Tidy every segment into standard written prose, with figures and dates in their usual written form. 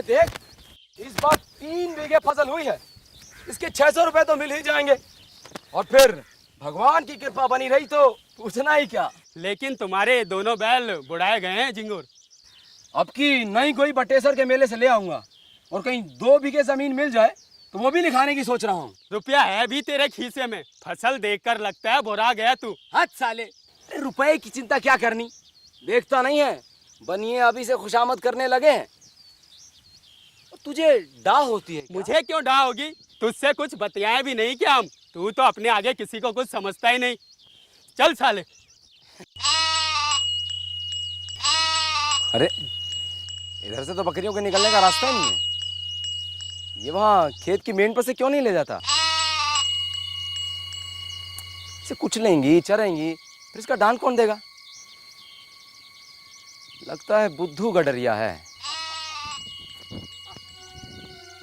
देख, इस बार 3 बीघे फसल हुई है, इसके 600 रुपए तो मिल ही जाएंगे। और फिर भगवान की कृपा बनी रही तो पूछना ही क्या। लेकिन तुम्हारे दोनों बैल बुढ़ाए गए हैं झिंगुर। अब की नई कोई बटेसर के मेले से ले आऊंगा, और कहीं 2 बीघे जमीन मिल जाए तो वो भी लिखाने की सोच रहा हूँ। रुपया है भी तेरे खीसे में, फसल देखकर लगता है बुरा गया तू। हद साले, रुपए की चिंता क्या करनी, देखता नहीं है बनिए अभी से खुशामद करने लगे हैं। तुझे डाह होती है क्या? मुझे क्यों डाह होगी, तुझसे कुछ बतियाए भी नहीं क्या हम? तू तो अपने आगे किसी को कुछ समझता ही नहीं। चल साले। अरे इधर से तो बकरियों के निकलने का रास्ता ही नहीं है। ये वहाँ खेत की मेन पर से क्यों नहीं ले जाता? इसे कुचलेंगी, चरेंगी, फिर इसका दान कौन देगा? लगता है बुद्धू गडरिया है।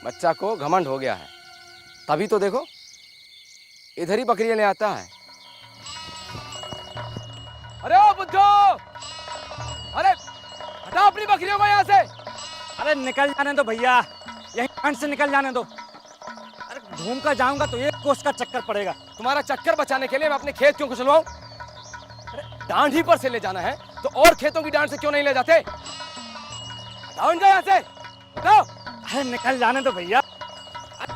बच्चा को घमंड हो गया है, तभी तो देखो इधर ही बकरियां ले आता है। अरे ओ बुद्धू, अरे हटा अपनी बकरियों को यहाँ से। अरे निकल जाने दो भैया, यही खंड से निकल जाने दो। अरे घूम कर जाऊंगा तो 1 कोस का चक्कर पड़ेगा। तुम्हारा चक्कर बचाने के लिए मैं अपने खेत क्यों कुचलवाऊं? अरे डांड ही पर से ले जाना है तो और खेतों की डांड से क्यों नहीं ले जाते? हटाओ इनको यहाँ से, हटाओ। अरे निकल जाने दो भैया,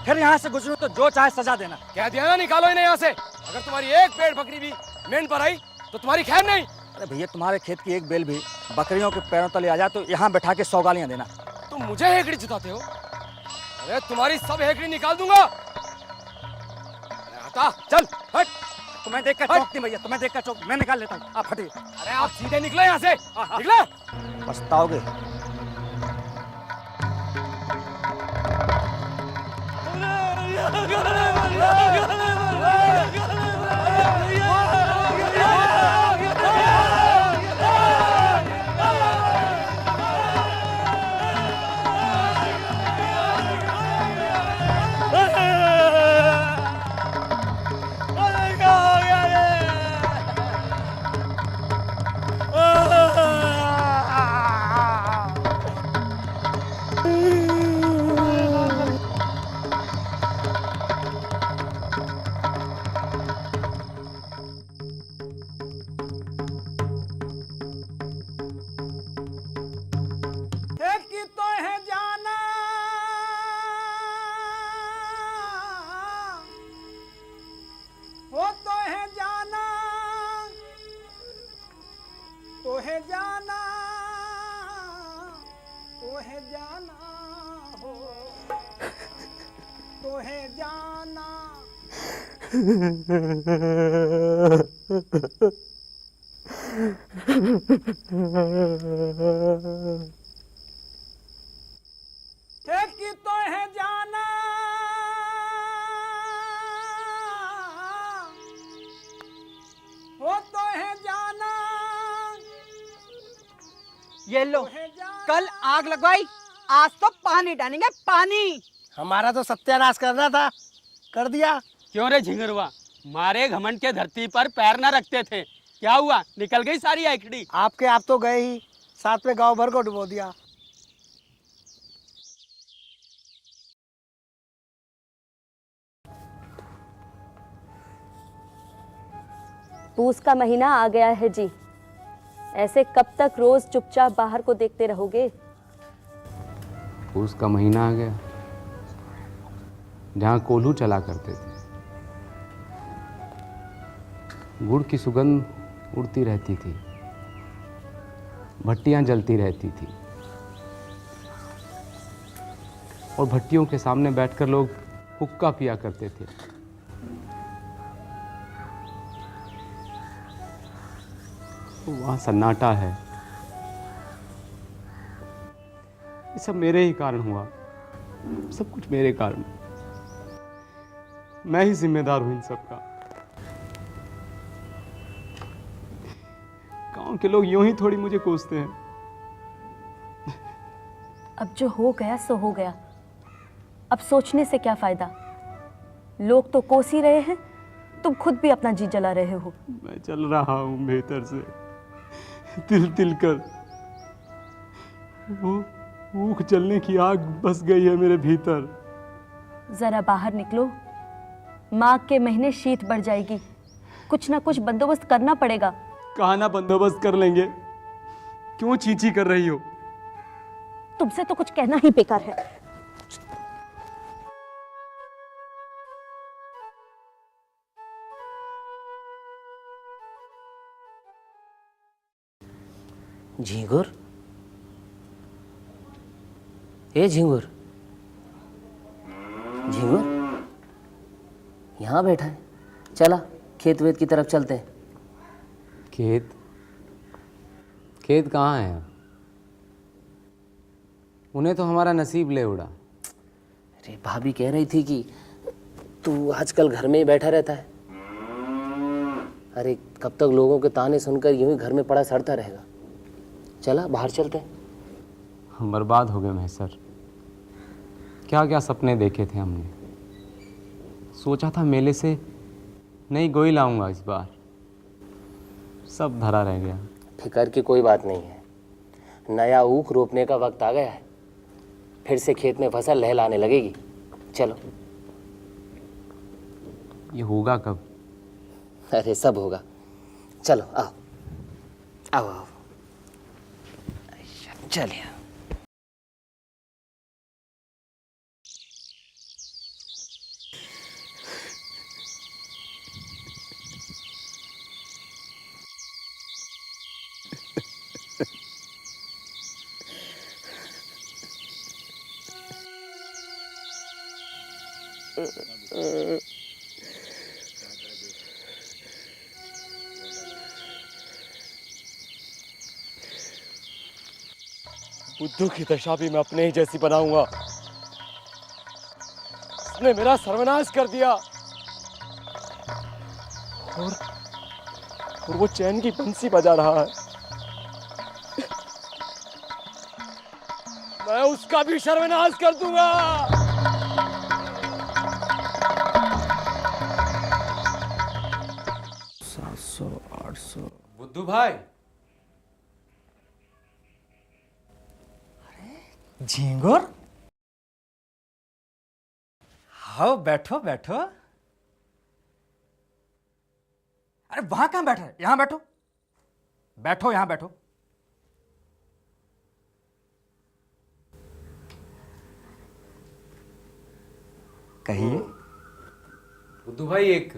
फिर यहाँ से गुजरूं तो जो चाहे सजा देना। कह दिया ना, निकालो इन्हें यहाँ से। अगर तुम्हारी एक पेड़ बकरी भी मेंढ पर आई तो तुम्हारी खैर नहीं। अरे भैया तुम्हारे खेत की एक बेल भी बकरियों के पैरों तले आ जाए तो यहाँ बैठा के 100 गालियाँ देना। तुम मुझे हेकड़ी जुटाते हो? अरे तुम्हारी सब हेकड़ी निकाल दूंगा। हटा, चल हट। तुम्हें देख कर चौंकती भैया, तुम्हें देख कर चौंक, मैं निकाल लेता हूँ, आप हटिए। अरे आप सीधे निकलो यहाँ से, निकलो। पछताओगे। ये लो, कल आग लगवाई, आज तो पानी डालेंगे, पानी। हमारा तो सत्यानाश करना था, कर दिया। क्यों रे झिंगुरवा, मारे घमंड के धरती पर पैर न रखते थे, क्या हुआ? निकल गई सारी हेकड़ी। आपके आप तो गए ही, साथ में गांव भर को डुबो दिया। पूस का महीना आ गया है जी, ऐसे कब तक रोज चुपचाप बाहर को देखते रहोगे? पूस का महीना आ गया, जहाँ कोल्हू चला करते थे। गुड़ की सुगंध उड़ती रहती थी, भट्टियाँ जलती रहती थी, और भट्टियों के सामने बैठकर लोग हुक्का पिया करते थे। वहाँ सन्नाटा है। ये सब मेरे ही कारण हुआ, सब कुछ मेरे कारण। मैं ही जिम्मेदार हूं इन सब का। गांव के लोग यूं ही थोड़ी मुझे कोसते हैं। अब जो हो गया सो हो गया, अब सोचने से क्या फायदा? लोग तो कोस ही रहे हैं, तुम खुद भी अपना जी जला रहे हो। मैं चल रहा हूं भीतर से तिल तिल कर। भूख जलने की आग बस गई है मेरे भीतर। जरा बाहर निकलो, माघ के महीने शीत बढ़ जाएगी, कुछ ना कुछ बंदोबस्त करना पड़ेगा। कहा ना बंदोबस्त कर लेंगे, क्यों चींची कर रही हो? तुमसे तो कुछ कहना ही बेकार है। झींगुर, ए झींगुर, झींगुर यहाँ बैठा है। चला खेत वेत की तरफ चलते हैं। खेत? खेत कहाँ है? उन्हें तो हमारा नसीब ले उड़ा। अरे भाभी कह रही थी कि तू आजकल घर में ही बैठा रहता है। अरे कब तक लोगों के ताने सुनकर यूं ही घर में पड़ा सड़ता रहेगा। चला बाहर चलते हैं। हम बर्बाद हो गए महेश्वर। क्या क्या सपने देखे थे हमने। सोचा था मेले से नई गोई लाऊंगा, इस बार सब धरा रह गया। फिकर की कोई बात नहीं है, नया ऊख रोपने का वक्त आ गया है, फिर से खेत में फसल लहलाने लगेगी। चलो। ये होगा कब? अरे सब होगा, चलो आओ आओ आओ। चलिए। बुद्धू की दशा भी मैं अपने ही जैसी बनाऊंगा। उसने मेरा सर्वनाश कर दिया और वो चैन की बंसी बजा रहा है। मैं उसका भी सर्वनाश कर दूंगा। 700 800। बुद्धू भाई। झींगुर, आओ बैठो बैठो। अरे वहां कहां बैठे? यहां बैठो, बैठो यहां बैठो। कहिए। बुद्धू भाई एक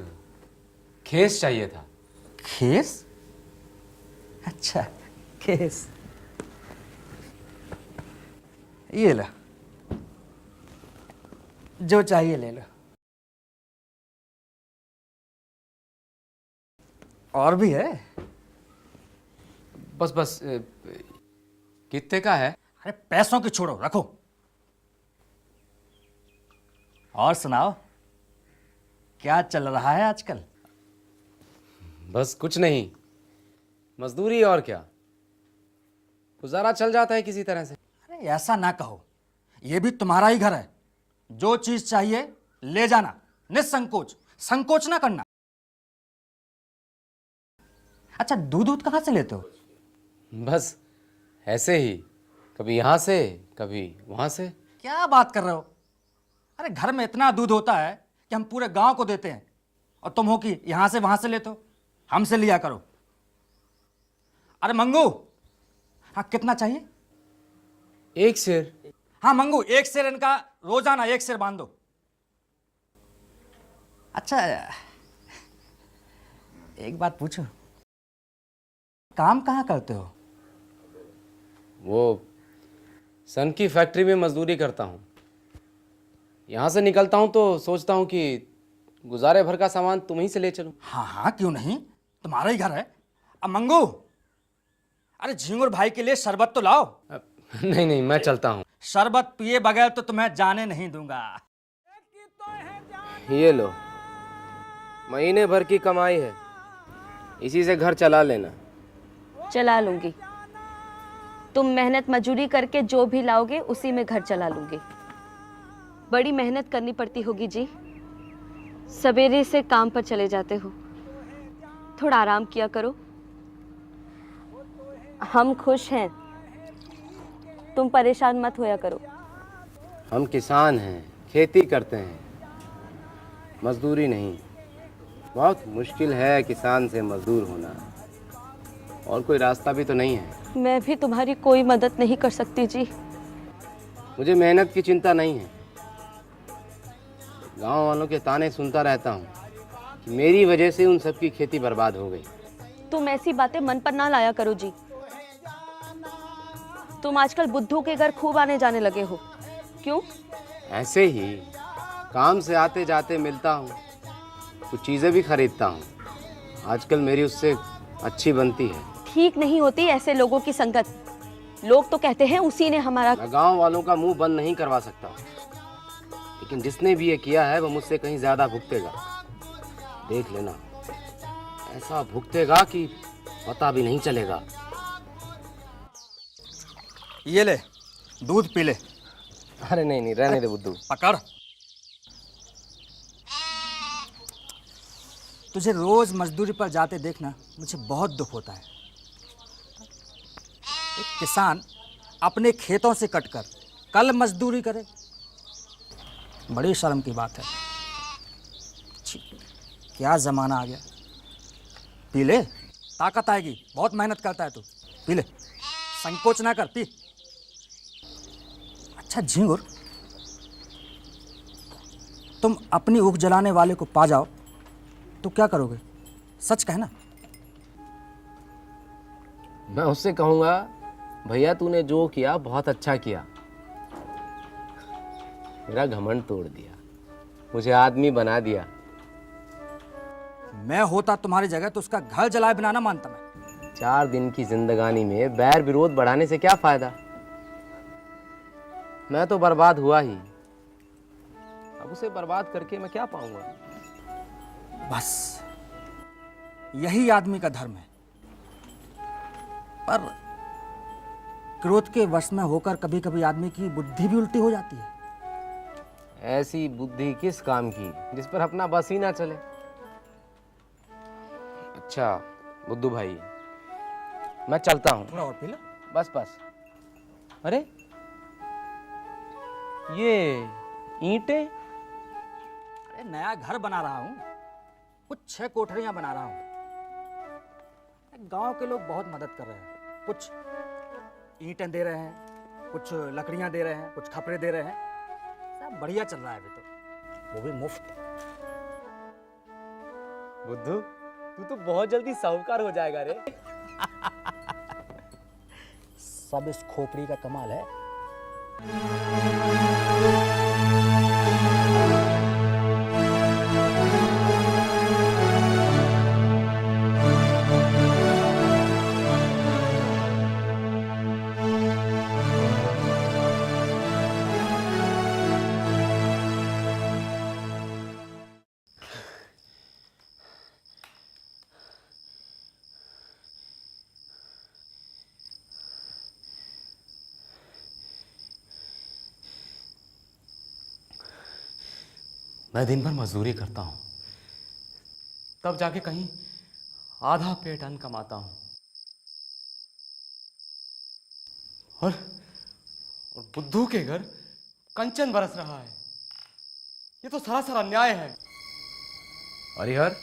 खेस चाहिए था। खेस? अच्छा खेस, ये लो, जो चाहिए ले लो। और भी है? बस बस कितने का है? अरे पैसों की छोड़ो, रखो। और सुनाओ, क्या चल रहा है आजकल? बस कुछ नहीं, मजदूरी और क्या, गुजारा चल जाता है किसी तरह से। अरे ऐसा ना कहो, यह भी तुम्हारा ही घर है। जो चीज चाहिए ले जाना, निसंकोच, संकोच ना करना। अच्छा दूध कहां से लेते हो? बस ऐसे ही, कभी यहाँ से कभी वहाँ से। क्या बात कर रहे हो? अरे घर में इतना दूध होता है कि हम पूरे गांव को देते हैं, और तुम हो कि यहां से वहां से लेते हो। हमसे लिया करो। अरे मंगू, हाँ कितना चाहिए? एक शेर। हाँ मंगू, एक शेर इनका रोजाना एक शेर बांध दो। अच्छा एक बात पूछो, काम कहाँ करते हो? वो सन की फैक्ट्री में मजदूरी करता हूँ। यहाँ से निकलता हूँ तो सोचता हूँ कि गुजारे भर का सामान तुम ही से ले चलूँ। हाँ हाँ क्यों नहीं, तुम्हारा ही घर है। अब मंगू, अरे झींगुर भाई के लिए शरबत तो लाओ। नहीं नहीं, मैं चलता हूँ। शरबत पिए बगैर तो तुम्हें जाने नहीं दूंगा। ये लो, महीने भर की कमाई है, इसी से घर चला लेना। चला लूंगी। तुम मेहनत मजूरी करके जो भी लाओगे उसी में घर चला लूंगी। बड़ी मेहनत करनी पड़ती होगी जी, सवेरे से काम पर चले जाते हो, थोड़ा आराम किया करो। हम खुश हैं, तुम परेशान मत होया करो। हम किसान हैं, खेती करते हैं, मजदूरी नहीं। बहुत मुश्किल है किसान से मजदूर होना, और कोई रास्ता भी तो नहीं है। मैं भी तुम्हारी कोई मदद नहीं कर सकती जी। मुझे मेहनत की चिंता नहीं है। गांव वालों के ताने सुनता रहता हूँ कि मेरी वजह से उन सबकी खेती बर्बाद हो गई। तुम ऐसी बातें मन पर ना लाया करो जी। तुम आजकल बुद्धू के घर खूब आने जाने लगे हो। क्यों? ऐसे ही काम से आते जाते मिलता हूँ, कुछ चीज़ें भी खरीदता हूँ। आजकल मेरी उससे अच्छी बनती है। ठीक नहीं होती ऐसे लोगों की संगत। लोग तो कहते हैं उसी ने हमारा। मैं गांव वालों का मुंह बंद नहीं करवा सकता, लेकिन जिसने भी ये किया है वो मुझसे कहीं ज्यादा भुगतेगा। देख लेना, ऐसा भुगतेगा कि पता भी नहीं चलेगा। ये ले, दूध पी ले। अरे नहीं नहीं, रहने दे बुद्धू। पकड़। तुझे रोज मजदूरी पर जाते देखना मुझे बहुत दुख होता है। एक किसान अपने खेतों से कटकर कल मजदूरी करे, बड़ी शर्म की बात है। छी, क्या जमाना आ गया। पी ले, ताकत आएगी। बहुत मेहनत करता है तू, पी ले, संकोच ना कर, पी। अच्छा झिंगुर, तुम अपनी ऊख जलाने वाले को पा जाओ तो क्या करोगे? सच कहना। मैं उससे कहूंगा, भैया तूने जो किया बहुत अच्छा किया, मेरा घमंड तोड़ दिया, मुझे आदमी बना दिया। मैं होता तुम्हारी जगह तो उसका घर जलाए बिना ना मानता मैं। 4 दिन की जिंदगानी में बैर विरोध बढ़ाने से क्या फायदा? मैं तो बर्बाद हुआ ही, अब उसे बर्बाद करके मैं क्या पाऊंगा? बस यही आदमी का धर्म है। पर क्रोध के वश में होकर कभी कभी आदमी की बुद्धि भी उल्टी हो जाती है। ऐसी बुद्धि किस काम की जिस पर अपना बस ही ना चले? अच्छा बुद्धू भाई, मैं चलता हूँ। थोड़ा और पी लो। बस बस। अरे ये ईंटें? अरे नया घर बना रहा हूँ, कुछ 6 कोठरियां बना रहा हूँ। गांव के लोग बहुत मदद कर रहे हैं। कुछ ईंटें दे रहे हैं, कुछ लकड़ियां दे रहे हैं, कुछ खपरे दे रहे हैं। सब बढ़िया चल रहा है अभी तो, वो भी मुफ्त। बुद्धू तू तो बहुत जल्दी साहूकार हो जाएगा रे। सब इस खोपड़ी का कमाल है। मैं दिन भर मजदूरी करता हूँ, तब जाके कहीं आधा पेट अन्न कमाता हूँ, और बुद्धू के घर कंचन बरस रहा है। ये तो सरासर अन्याय है। हरिहर,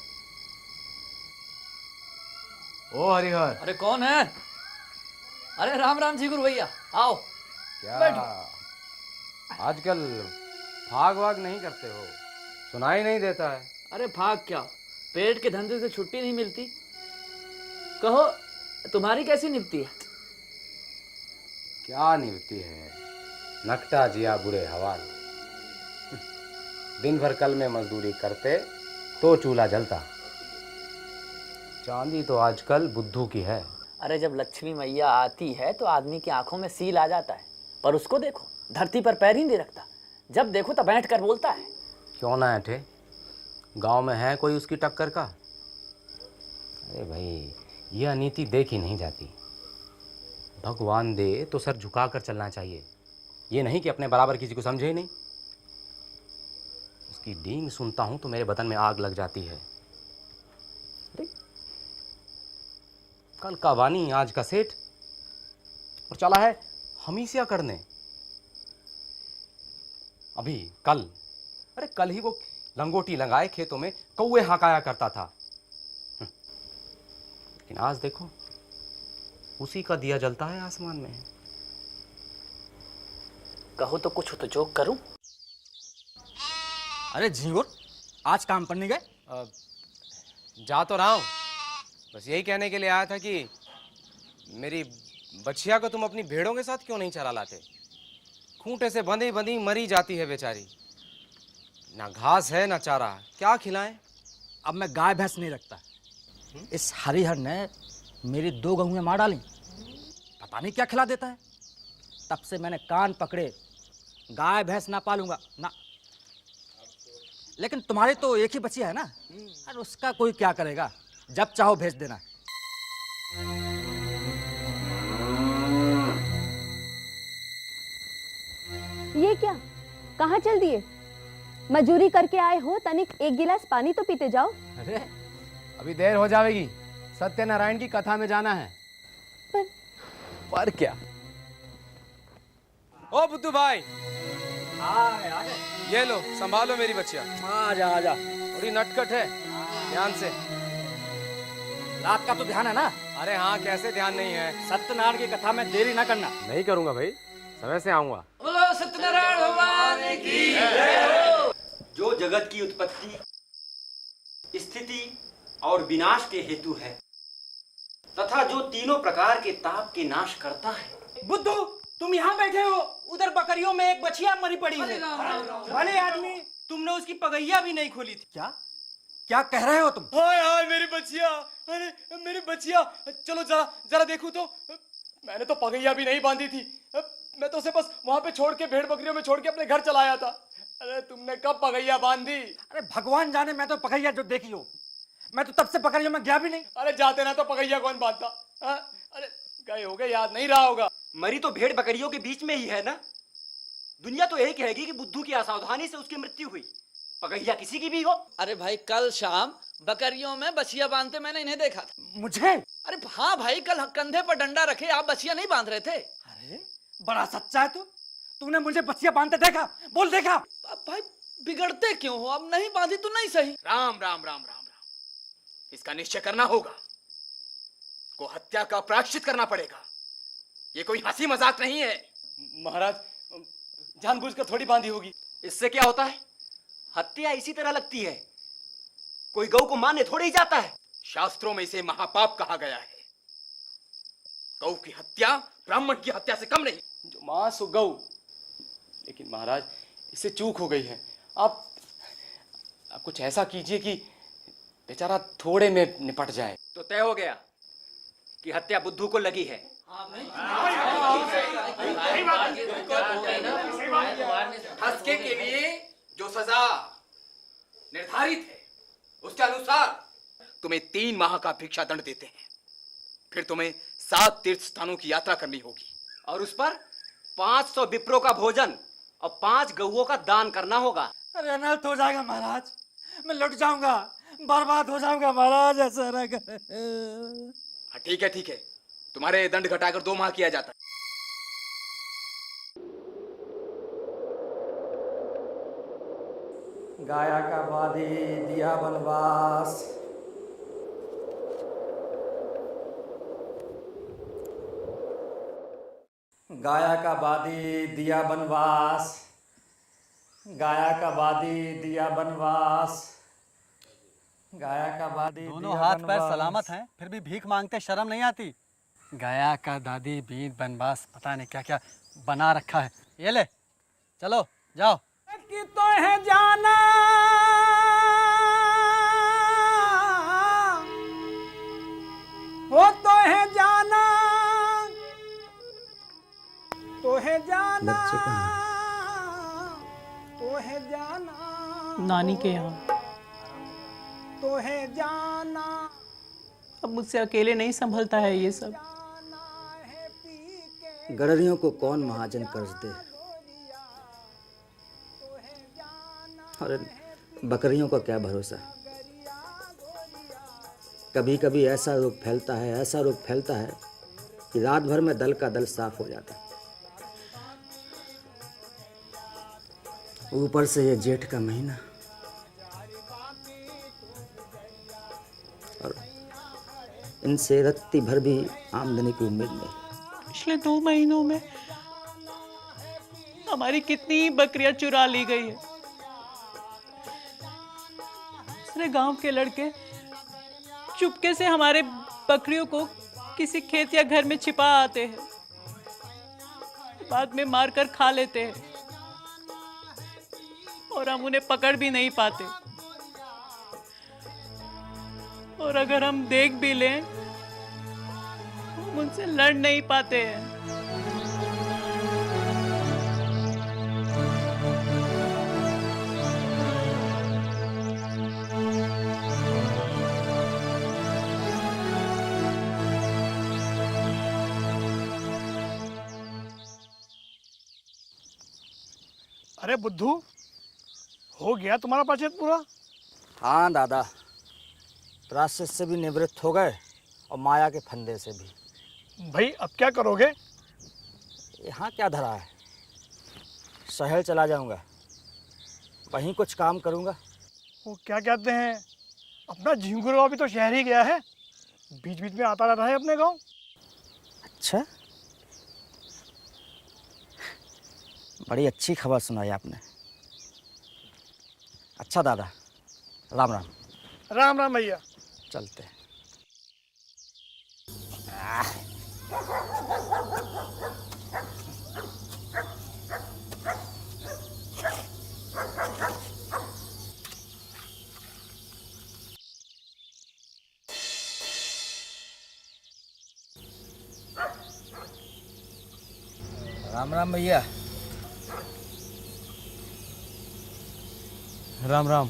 ओ हरिहर। अरे कौन है? अरे राम राम जी गुरु भैया, आओ। क्या आजकल भाग वाग नहीं करते हो? सुनाई नहीं देता है। अरे भाग क्या, पेट के धंधे से छुट्टी नहीं मिलती। कहो तुम्हारी कैसी निपटी है? क्या निभती है, नकटा जिया बुरे हवाल। दिन भर कल में मजदूरी करते तो चूल्हा जलता। चांदी तो आजकल बुद्धू की है। अरे जब लक्ष्मी मैया आती है तो आदमी की आंखों में सील आ जाता है, पर उसको देखो धरती पर पैर ही नहीं रखता। जब देखो तब बैठ कर बोलता है। क्यों ना ऐठे, गांव में है कोई उसकी टक्कर का? अरे भाई, ये अनीति देखी नहीं जाती। भगवान दे तो सर झुका कर चलना चाहिए, ये नहीं कि अपने बराबर किसी को समझे ही नहीं। उसकी डींग सुनता हूं तो मेरे बदन में आग लग जाती है। अरे कल का वानी आज का सेठ, और चला है हम ही से करने अभी कल, अरे कल ही वो लंगोटी लगाए खेतों में कौवे हकाया करता था, लेकिन आज देखो उसी का दिया जलता है आसमान में। कहो तो कुछ तो जोक करूं। अरे झिंगुर, आज काम पर नहीं गए? जा तो रहा हूं, बस यही कहने के लिए आया था कि मेरी बच्चिया को तुम अपनी भेड़ों के साथ क्यों नहीं चरा लाते? खूंटे से बंधी बंधी मरी जाती है बेचारी, ना घास है ना चारा, क्या खिलाएं? अब मैं गाय भैंस नहीं रखता। इस हरिहर ने मेरी 2 गहुएं मार डाली, पता नहीं क्या खिला देता है। तब से मैंने कान पकड़े, गाय भैंस ना पालूंगा ना। लेकिन तुम्हारी तो एक ही बच्ची है ना, अरे उसका कोई क्या करेगा, जब चाहो भेज देना। ये क्या, कहाँ चल दिए? मजूरी करके आए हो, तनिक एक गिलास पानी तो पीते जाओ। अरे अभी देर हो जाएगी, सत्यनारायण की कथा में जाना है। पर क्या? ओ बुद्धू भाई, ये लो संभालो मेरी बच्चिया। आजा आजा। थोड़ी नटखट है, ध्यान से। रात का तो ध्यान है ना? अरे हाँ, कैसे ध्यान नहीं है? सत्यनारायण की कथा में देरी ना करना। नहीं करूंगा भाई, समय से आऊंगा। बोलो सत्यनारायण भगवान की। जो जगत की उत्पत्ति, स्थिति और विनाश के हेतु है, तथा जो तीनों प्रकार के ताप के नाश करता है। बुद्धू, तुम यहाँ बैठे हो, उधर बकरियों में एक बछिया मरी पड़ी है। भले आदमी, तुमने उसकी पगैया भी नहीं खोली थी। क्या क्या कह रहे हो तुम? हाय हाय मेरी बच्चिया, अरे मेरी बच्चिया, चलो जरा जरा देखो तो। मैंने तो पगैया भी नहीं बांधी थी, मैं तो उसे बस वहां पे छोड़ के, भेड़ बकरियों में छोड़ के अपने घर चला आया था। अरे तुमने कब पगैया बांधी? अरे भगवान जाने, मैं तो पगैया जो देखी हो, मैं तो तब से बकरियों में गया भी नहीं। अरे जाते ना तो पगैया कौन बांधता? अरे गए हो गए, याद नहीं रहा होगा। मरी तो भेड़ बकरियों के बीच में ही है ना। दुनिया तो यही कहेगी कि बुद्धू की असावधानी से उसकी मृत्यु हुई, पगैया किसी की भी हो। अरे भाई, कल शाम बकरियों में बछिया बांधते मैंने इन्हें देखा था। मुझे? अरे हाँ भाई, कल कंधे पर डंडा रखे आप बछिया नहीं बांध रहे थे। अरे बड़ा सच्चा है तू, तूने मुझे बच्चियां बांधते देखा? बोल देखा। अब भाई बिगड़ते क्यों हो? अब नहीं बांधी तो नहीं सही। राम राम राम राम राम, इसका निश्चय करना होगा। को हत्या का प्रायश्चित करना पड़ेगा, ये कोई हंसी मजाक नहीं है। महाराज, जानबूझकर थोड़ी बांधी होगी। इससे क्या होता है? हत्या इसी तरह लगती है, कोई गौ को मारने थोड़ी ही जाता है। शास्त्रों में इसे महापाप कहा गया है। गौ की हत्या ब्राह्मण की हत्या से कम नहीं। जो मांस हो गौ, लेकिन महाराज इससे चूक हो गई है। आप कुछ ऐसा कीजिए कि बेचारा थोड़े में निपट जाए। तो तय हो गया कि हत्या बुद्धू को लगी है। हत्या के लिए जो सजा निर्धारित है, उसके अनुसार तुम्हें 3 माह का भिक्षा दंड देते हैं। फिर तुम्हें 7 तीर्थ स्थानों की यात्रा करनी होगी, और उस पर 500 विप्रों का भोजन और 5 गऊओं का दान करना होगा। अरे अनर्थ हो जाएगा महाराज, मैं लुट जाऊंगा, बर्बाद हो जाऊंगा महाराज, ऐसा ना कर। हाँ ठीक है ठीक है, तुम्हारे दंड घटाकर 2 माह किया जाता है। गाया का बादी दिया बनवास, गाया का बादी दिया बनवास, गाया का बादी दिया बनवास, गाया का बादी। दोनों हाथ पैर सलामत हैं, फिर भी भीख मांगते शर्म नहीं आती? गाया का दादी बीन बनवास, पता नहीं क्या क्या बना रखा है। ये ले, चलो जाओ। कि तो है जाना हो, तो है जाना, तो है जाना, तो है जाना नानी के यहाँ। तो है जाना। अब मुझसे अकेले नहीं संभलता है ये सब। गडरियों को कौन महाजन कर्ज दे, और बकरियों का क्या भरोसा। कभी कभी ऐसा रोग फैलता है, ऐसा रोग फैलता है कि रात भर में दल का दल साफ हो जाता है। ऊपर से ये जेठ का महीना और इनसे रत्ती भर भी आमदनी की उम्मीद नहीं। पिछले 2 महीनों में हमारी कितनी बकरियां चुरा ली गई है। दूसरे गांव के लड़के चुपके से हमारे बकरियों को किसी खेत या घर में छिपा आते हैं, बाद में मारकर खा लेते हैं और हम उन्हें पकड़ भी नहीं पाते। और अगर हम देख भी लें हम उनसे लड़ नहीं पाते हैं। अरे बुद्धू, हो गया तुम्हारा पाचन पूरा? हाँ दादा, प्रायश्चित से भी निवृत्त हो गए और माया के फंदे से भी। भाई अब क्या करोगे? यहाँ क्या धरा है, शहर चला जाऊंगा, वहीं कुछ काम करूंगा। वो क्या कहते हैं, अपना झिंगुरवा भी तो शहर ही गया है, बीच बीच में आता रहता है अपने गांव। अच्छा, बड़ी अच्छी खबर सुनाई आपने। अच्छा दादा, राम राम। राम राम भैया। चलते हैं। राम राम भैया। राम राम।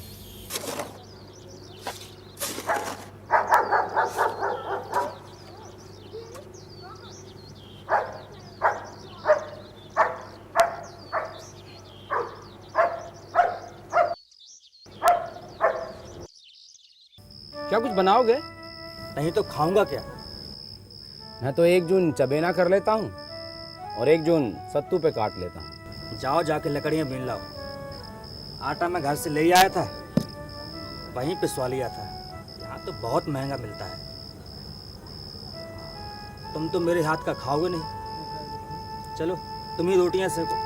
क्या कुछ बनाओगे? नहीं तो खाऊंगा क्या? मैं तो 1 जून चबेना कर लेता हूँ और 1 जून सत्तू पे काट लेता हूँ। जाओ जाके लकड़ियाँ बीन लाओ। आटा मैं घर से ले आया था, वहीं पिसवा लिया था। यहाँ तो बहुत महंगा मिलता है। तुम तो मेरे हाथ का खाओगे नहीं। चलो तुम ही रोटियाँ सेको।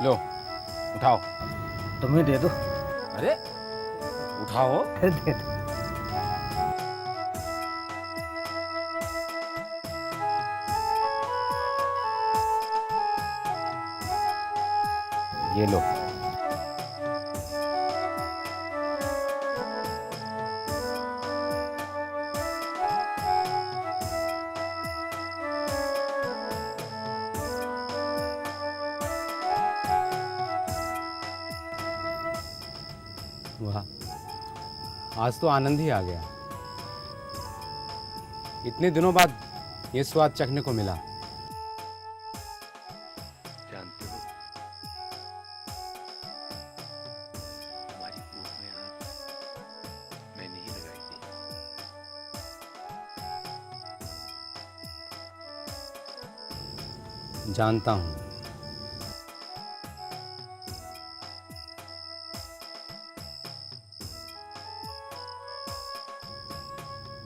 लो उठाओ। तुम्हें दे दो। अरे उठाओ। दे दो। ये लो। वाह, आज तो आनंद ही आ गया। इतने दिनों बाद ये स्वाद चखने को मिला। जानते हो, हमारी भूख में आग मैंने ही लगाई थी। जानता हूँ।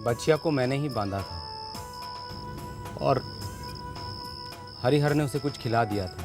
बच्चिया को मैंने ही बांधा था और हरिहर ने उसे कुछ खिला दिया था।